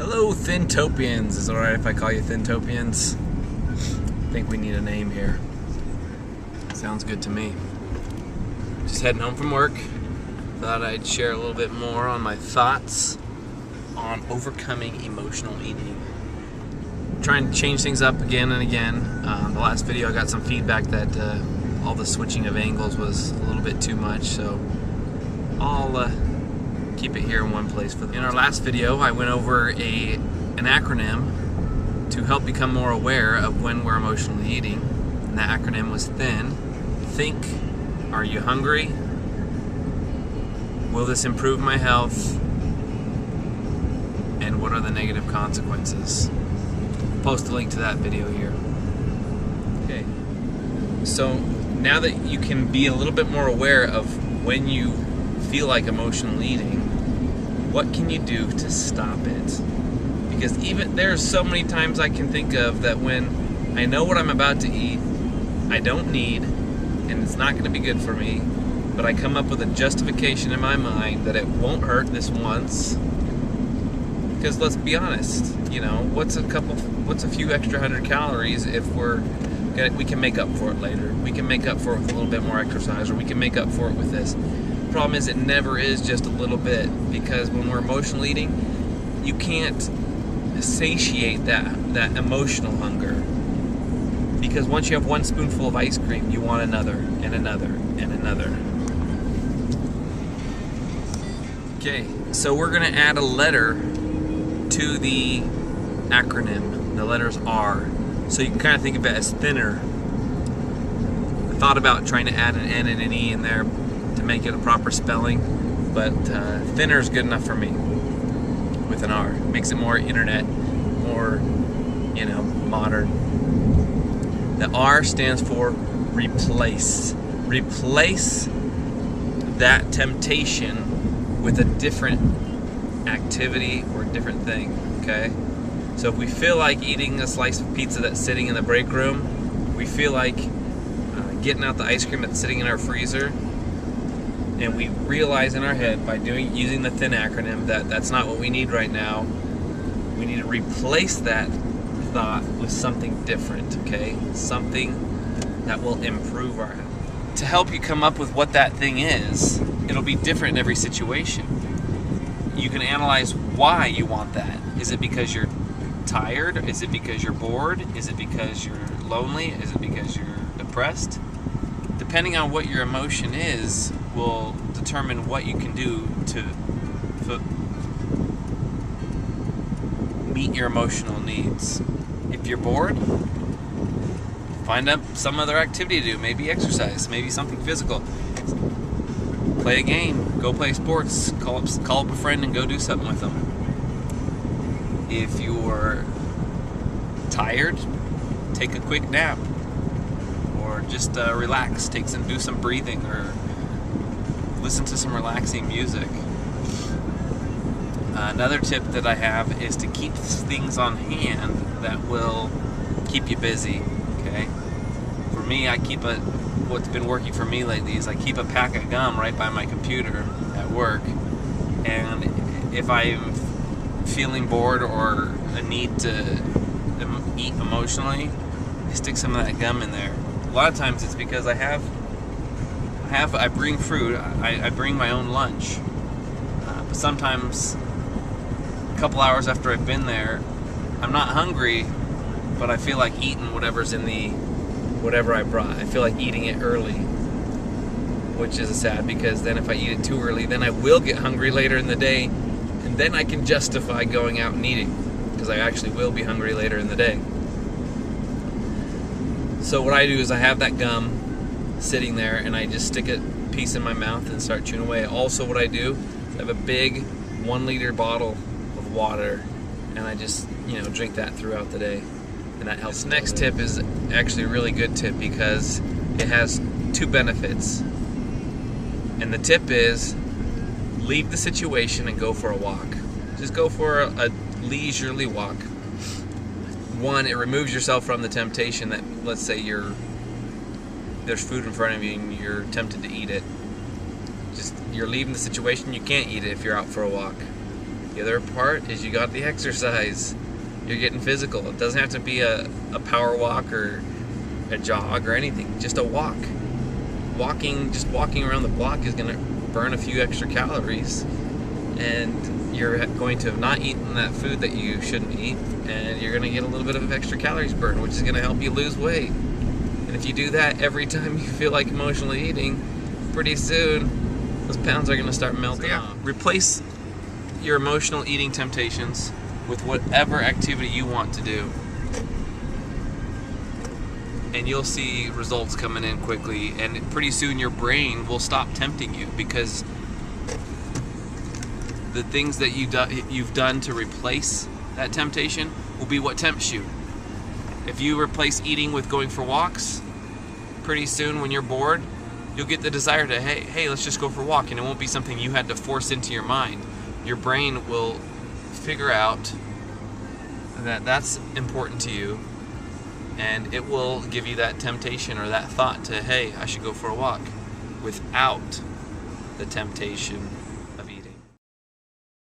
Hello, Thintopians. Is it alright if I call you Thintopians? I think we need a name here. Sounds good to me. Just heading home from work. Thought I'd share a little bit more on my thoughts on overcoming emotional eating. Trying to change things up again and again. The last video I got some feedback that all the switching of angles was a little bit too much, so I'll keep it here in one place for them. In our last video, I went over an acronym to help become more aware of when we're emotionally eating, and that acronym was THIN. Think, are you hungry? Will this improve my health? And what are the negative consequences? Post a link to that video here. Okay, so now that you can be a little bit more aware of when you feel like emotional eating, what can you do to stop it? Because even there's so many times I can think of that when I know what I'm about to eat, I don't need, and it's not going to be good for me, but I come up with a justification in my mind that it won't hurt this once. Because let's be honest, you know, what's a few extra 100 calories if we can make up for it later. We can make up for it with a little bit more exercise, or we can make up for it with this. The problem is it never is just a little bit, because when we're emotional eating, you can't satiate that emotional hunger. Because once you have one spoonful of ice cream, you want another, and another, and another. Okay, so we're going to add a letter to the acronym. The letters R. So you can kind of think of it as Thinr. I thought about trying to add an N and an E in there to make it a proper spelling, but Thinr is good enough for me with an R. It makes it more internet, more, you know, modern. The R stands for replace. Replace that temptation with a different activity or a different thing, okay? So if we feel like eating a slice of pizza that's sitting in the break room, we feel like getting out the ice cream that's sitting in our freezer, and we realize in our head by using the THIN acronym that that's not what we need right now, we need to replace that thought with something different, okay? Something that will improve our health. To help you come up with what that thing is, it'll be different in every situation. You can analyze why you want that. Is it because you're tired? Is it because you're bored? Is it because you're lonely? Is it because you're depressed? Depending on what your emotion is will determine what you can do to meet your emotional needs. If you're bored, find up some other activity to do. Maybe exercise, maybe something physical. Play a game, go play sports, call up a friend and go do something with them. If you're tired, take a quick nap, or just relax, do some breathing, or listen to some relaxing music. Another tip that I have is to keep things on hand that will keep you busy, okay? For me, what's been working for me lately is I keep a pack of gum right by my computer at work, and if I'm feeling bored or a need to eat emotionally, I stick some of that gum in there. A lot of times it's because I bring fruit, I bring my own lunch, but sometimes a couple hours after I've been there, I'm not hungry, but I feel like eating whatever's in whatever I brought. I feel like eating it early, which is sad, because then if I eat it too early, then I will get hungry later in the day, and then I can justify going out and eating, because I actually will be hungry later in the day. So what I do is I have that gum sitting there, and I just stick a piece in my mouth and start chewing away. Also what I do is I have a big 1-liter bottle of water, and I just, drink that throughout the day. And that helps. This next tip is actually a really good tip, because it has 2 benefits. And the tip is, leave the situation and go for a walk. Just go for a leisurely walk. One, it removes yourself from the temptation that, let's say there's food in front of you and you're tempted to eat it. You're leaving the situation, you can't eat it if you're out for a walk. The other part is you got the exercise. You're getting physical. It doesn't have to be a power walk or a jog or anything. Just a walk. Just walking around the block is going to burn a few extra calories, and you're going to have not eaten that food that you shouldn't eat, and you're going to get a little bit of extra calories burned, which is going to help you lose weight. And if you do that every time you feel like emotionally eating, pretty soon those pounds are going to start melting off. Replace your emotional eating temptations with whatever activity you want to do, and you'll see results coming in quickly, and pretty soon your brain will stop tempting you, because the things that you've done to replace that temptation will be what tempts you. If you replace eating with going for walks, pretty soon when you're bored, you'll get the desire to, hey, let's just go for a walk, and it won't be something you had to force into your mind. Your brain will figure out that that's important to you, and it will give you that temptation or that thought to, hey, I should go for a walk, without the temptation